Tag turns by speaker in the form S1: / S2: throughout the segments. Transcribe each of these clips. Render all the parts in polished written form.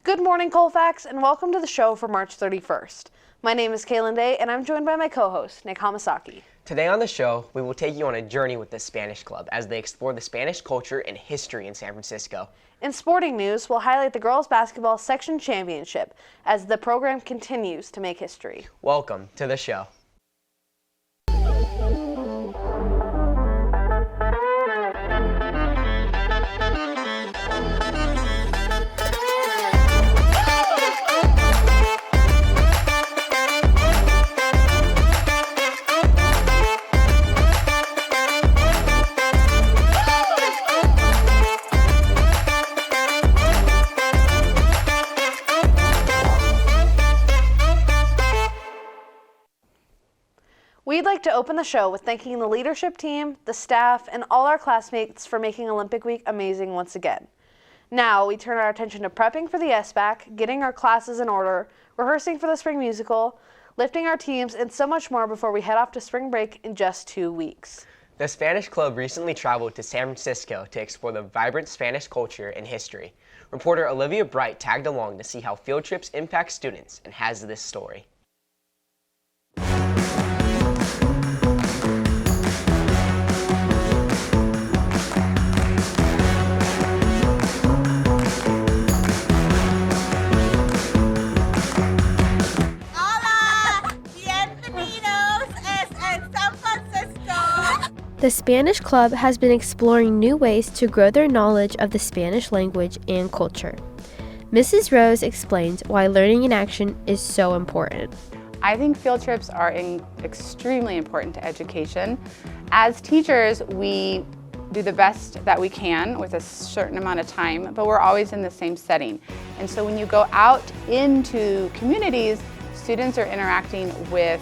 S1: Good morning, Colfax, and welcome to the show for March 31st. My name is Kaelin and I'm joined by my co-host, Nik Hamasaki.
S2: Today on the show, we will take you on a journey with the Spanish Club as they explore the Spanish culture and history in San Francisco.
S1: In sporting news, we'll highlight the girls' basketball section championship as the program continues to make history.
S2: Welcome to the show.
S1: We'd like to open the show with thanking the leadership team, the staff, and all our classmates for making Olympic Week amazing once again. Now, we turn our attention to prepping for the SBAC, getting our classes in order, rehearsing for the spring musical, lifting our teams, and so much more before we head off to spring break in just 2 weeks.
S2: The Spanish Club recently traveled to San Francisco to explore the vibrant Spanish culture and history. Reporter Olivia Bright tagged along to see how field trips impact students and has this story.
S3: The Spanish Club has been exploring new ways to grow their knowledge of the Spanish language and culture. Mrs. Rose explains why learning in action is so important.
S4: I think field trips are extremely important to education. As teachers, we do the best that we can with a certain amount of time, but we're always in the same setting. And so when you go out into communities, students are interacting with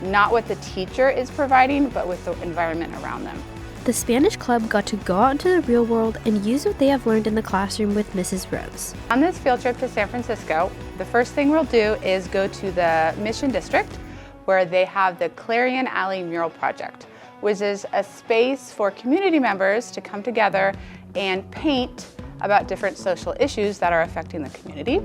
S4: not what the teacher is providing, but with the environment around them.
S3: The Spanish Club got to go out into the real world and use what they have learned in the classroom with Mrs. Rose.
S4: On this field trip to San Francisco, the first thing we'll do is go to the Mission District, where they have the Clarion Alley Mural Project, which is a space for community members to come together and paint about different social issues that are affecting the community.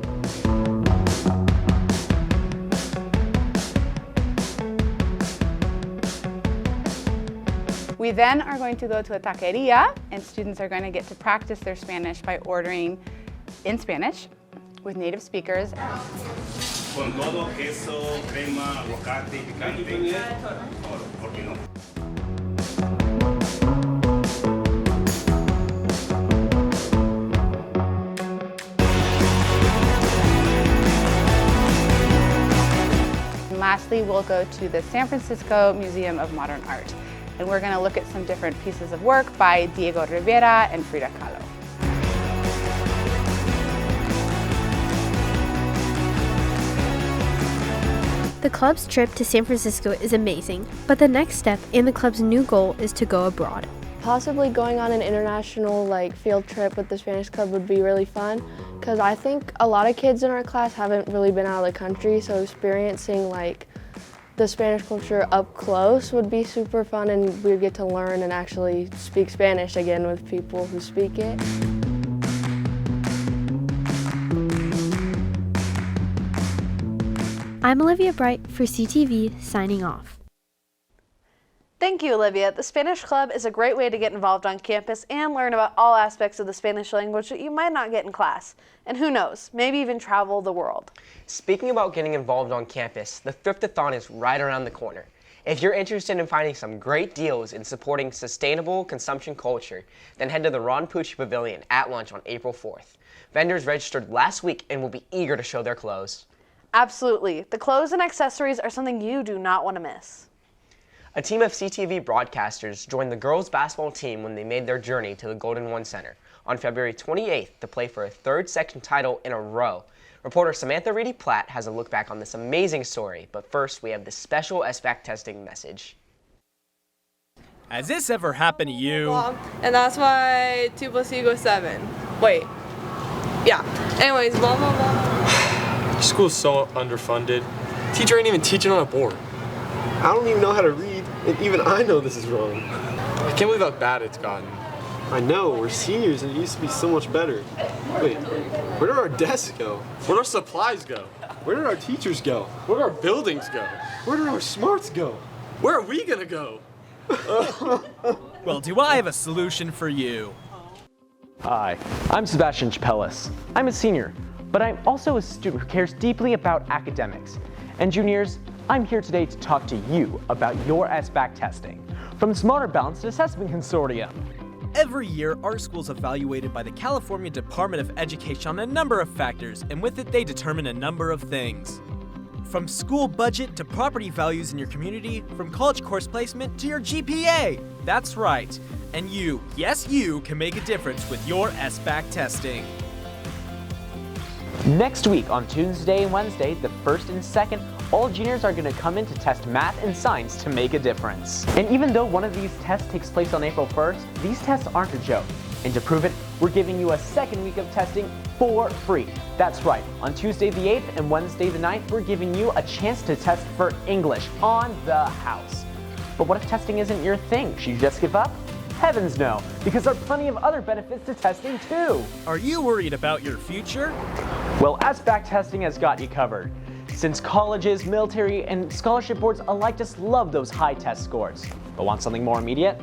S4: We then are going to go to a taqueria, and students are going to get to practice their Spanish by ordering in Spanish with native speakers.
S5: Con todo, queso, crema, aguacate, picante. ¿Por qué no?
S4: And lastly, we'll go to the San Francisco Museum of Modern Art. And we're going to look at some different pieces of work by Diego Rivera and Frida Kahlo.
S3: The club's trip to San Francisco is amazing, but the next step and the club's new goal is to go abroad.
S6: Possibly going on an international field trip with the Spanish Club would be really fun, because I think a lot of kids in our class haven't really been out of the country, so experiencing the Spanish culture up close would be super fun, and we'd get to learn and actually speak Spanish again with people who speak it.
S3: I'm Olivia Bright for CTV, signing off.
S1: Thank you, Olivia. The Spanish Club is a great way to get involved on campus and learn about all aspects of the Spanish language that you might not get in class. And who knows, maybe even travel the world.
S2: Speaking about getting involved on campus, the Thriftathon is right around the corner. If you're interested in finding some great deals in supporting sustainable consumption culture, then head to the Ron Pucci Pavilion at lunch on April 4th. Vendors registered last week and will be eager to show their clothes.
S1: Absolutely. The clothes and accessories are something you do not want to miss.
S2: A team of CTV broadcasters joined the girls' basketball team when they made their journey to the Golden One Center on February 28th to play for a third section title in a row. Reporter Samantha Reedy-Platt has a look back on this amazing story, but first we have this special SBAC testing message.
S7: Has this ever happened to you?
S8: And that's why 2 + 2 = 7. Wait. Yeah. Anyways, blah, blah, blah.
S9: Your school's so underfunded. Teacher ain't even teaching on a board.
S10: I don't even know how to read, and even I know this is wrong.
S9: I can't believe how bad it's gotten. I know, we're seniors and it used to be so much better. Wait, where do our desks go? Where do our supplies go? Where did our teachers go? Where do our buildings go? Where do our smarts go? Where are we gonna go?
S7: Well, do I have a solution for you?
S10: Hi, I'm Sebastian Choppelas. I'm a senior, but I'm also a student who cares deeply about academics. And juniors, I'm here today to talk to you about your SBAC testing from the Smarter Balanced Assessment Consortium.
S7: Every year, our school is evaluated by the California Department of Education on a number of factors, and with it, they determine a number of things. From school budget to property values in your community, from college course placement to your GPA. That's right. And you, yes you, can make a difference with your SBAC testing.
S10: Next week on Tuesday and Wednesday, the 1st and 2nd, all juniors are going to come in to test math and science to make a difference. And even though one of these tests takes place on April 1st, these tests aren't a joke. And to prove it, we're giving you a second week of testing for free. That's right, on Tuesday the 8th and Wednesday the 9th, we're giving you a chance to test for English on the house. But what if testing isn't your thing? Should you just give up? Heavens no, because there are plenty of other benefits to testing too.
S7: Are you worried about your future?
S10: Well, SBAC testing has got you covered. Since colleges, military, and scholarship boards alike just love those high test scores. But want something more immediate?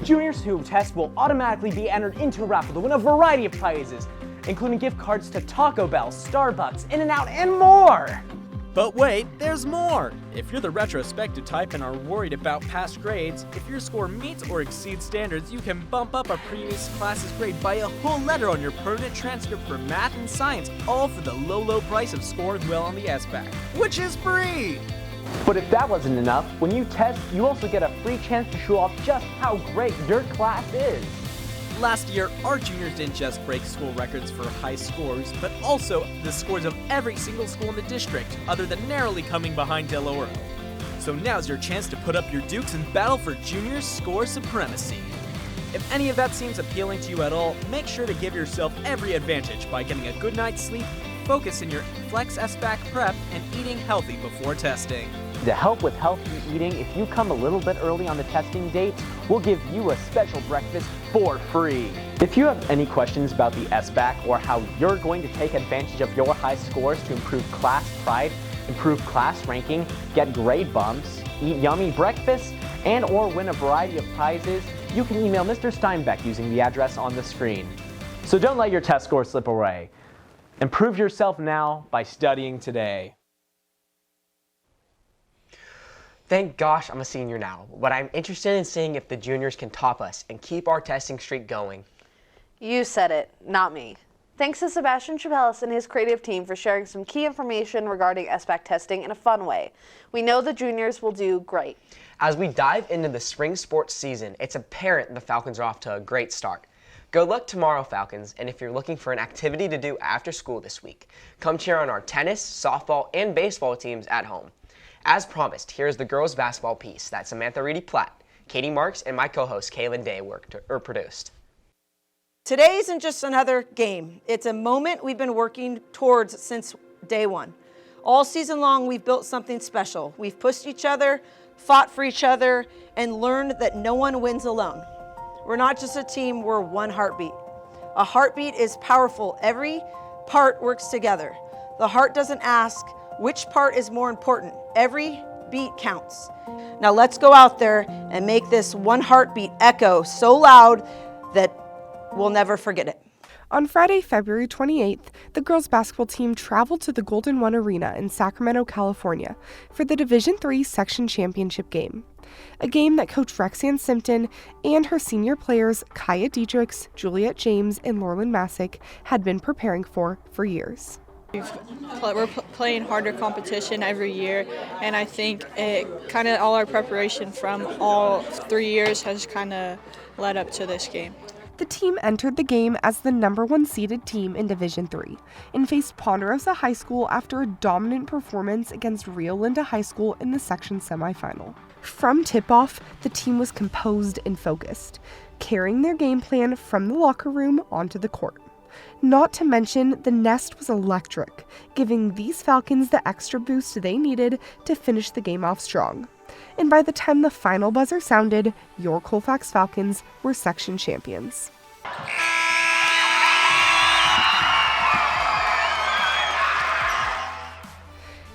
S10: Juniors who test will automatically be entered into a raffle to win a variety of prizes, including gift cards to Taco Bell, Starbucks, In-N-Out, and more!
S7: But wait, there's more! If you're the retrospective type and are worried about past grades, if your score meets or exceeds standards, you can bump up a previous class's grade by a whole letter on your permanent transcript for math and science, all for the low price of scoring well on the SBAC, which is free!
S10: But if that wasn't enough, when you test, you also get a free chance to show off just how great your class is.
S7: Last year, our juniors didn't just break school records for high scores, but also the scores of every single school in the district, other than narrowly coming behind Del Oro. So now's your chance to put up your dukes and battle for junior score supremacy. If any of that seems appealing to you at all, make sure to give yourself every advantage by getting a good night's sleep, focus in your Flex SBAC prep, and eating healthy before testing.
S10: To help with healthy eating, if you come a little bit early on the testing date, we'll give you a special breakfast for free. If you have any questions about the SBAC or how you're going to take advantage of your high scores to improve class pride, improve class ranking, get grade bumps, eat yummy breakfasts, and or win a variety of prizes, you can email Mr. Steinbeck using the address on the screen. So don't let your test score slip away. Improve yourself now by studying today.
S2: Thank gosh I'm a senior now, but I'm interested in seeing if the juniors can top us and keep our testing streak going.
S1: You said it, not me. Thanks to Sebastian Choppelas and his creative team for sharing some key information regarding SBAC testing in a fun way. We know the juniors will do great.
S2: As we dive into the spring sports season, it's apparent the Falcons are off to a great start. Good luck tomorrow, Falcons, and if you're looking for an activity to do after school this week, come cheer on our tennis, softball, and baseball teams at home. As promised, here's the girls' basketball piece that Samantha Reedy-Platt, Katie Marx, and my co-host Kaelin Day produced.
S11: Today isn't just another game. It's a moment we've been working towards since day one. All season long, we've built something special. We've pushed each other, fought for each other, and learned that no one wins alone. We're not just a team, we're one heartbeat. A heartbeat is powerful. Every part works together. The heart doesn't ask which part is more important. Every beat counts. Now let's go out there and make this one heartbeat echo so loud that we'll never forget it.
S12: On Friday, February 28th, the girls' basketball team traveled to the Golden One Arena in Sacramento, California for the Division III Section Championship game. A game that Coach Rexanne Simpton and her senior players Kaya Dietrichs, Juliet James, and Laurelyn Masick had been preparing for years.
S13: We're playing harder competition every year, and I think all our preparation from all 3 years has kind of led up to this game.
S12: The team entered the game as the #1 seeded team in Division III and faced Ponderosa High School after a dominant performance against Rio Linda High School in the section semifinal. From tip-off, the team was composed and focused, carrying their game plan from the locker room onto the court. Not to mention, the nest was electric, giving these Falcons the extra boost they needed to finish the game off strong. And by the time the final buzzer sounded, your Colfax Falcons were section champions.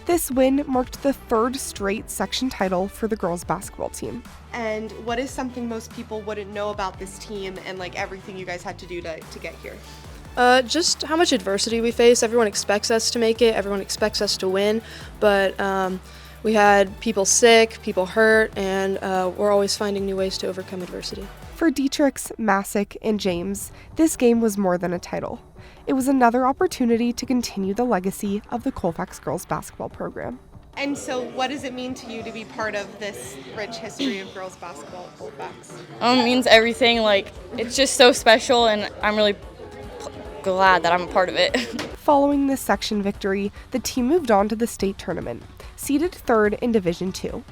S12: This win marked the third straight section title for the girls basketball team.
S14: And what is something most people wouldn't know about this team and like everything you guys had to do to get here?
S15: Just how much adversity we face. Everyone expects us to make it. Everyone expects us to win. But we had people sick, people hurt, and we're always finding new ways to overcome adversity.
S12: For Dietrichs, Masick, and James, this game was more than a title. It was another opportunity to continue the legacy of the Colfax girls basketball program.
S14: And so what does it mean to you to be part of this rich history of girls basketball at Colfax?
S16: It means everything. Like, it's just so special, and I'm really glad that I'm a part of it.
S12: Following this section victory, the team moved on to the state tournament, seeded third in Division II.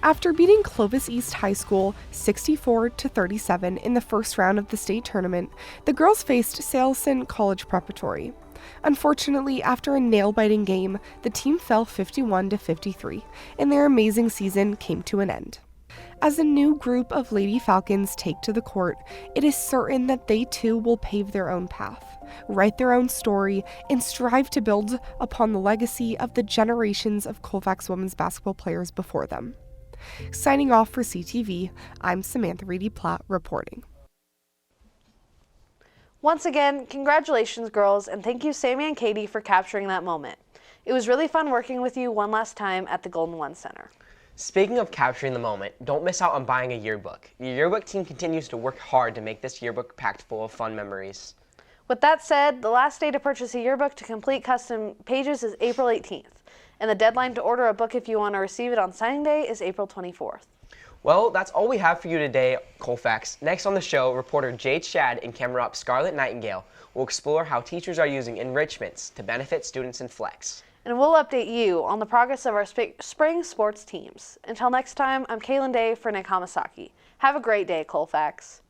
S12: After beating Clovis East High School 64-37 in the first round of the state tournament, the girls faced Salesian College Preparatory. Unfortunately, after a nail-biting game, the team fell 51-53, and their amazing season came to an end. As a new group of Lady Falcons take to the court, it is certain that they too will pave their own path, write their own story, and strive to build upon the legacy of the generations of Colfax women's basketball players before them. Signing off for CTV, I'm Samantha Reedy-Platt reporting.
S1: Once again, congratulations, girls, and thank you, Sammy and Katie, for capturing that moment. It was really fun working with you one last time at the Golden One Center.
S2: Speaking of capturing the moment, don't miss out on buying a yearbook. The yearbook team continues to work hard to make this yearbook packed full of fun memories.
S1: With that said, the last day to purchase a yearbook to complete custom pages is April 18th. And the deadline to order a book if you want to receive it on signing day is April 24th.
S2: Well, that's all we have for you today, Colfax. Next on the show, reporter Jade, Schaad, and camera op Scarlett Nightengale will explore how teachers are using enrichments to benefit students in Flex.
S1: And we'll update you on the progress of our spring sports teams. Until next time, I'm Kaelin Day for Nik Hamasaki. Have a great day, Colfax.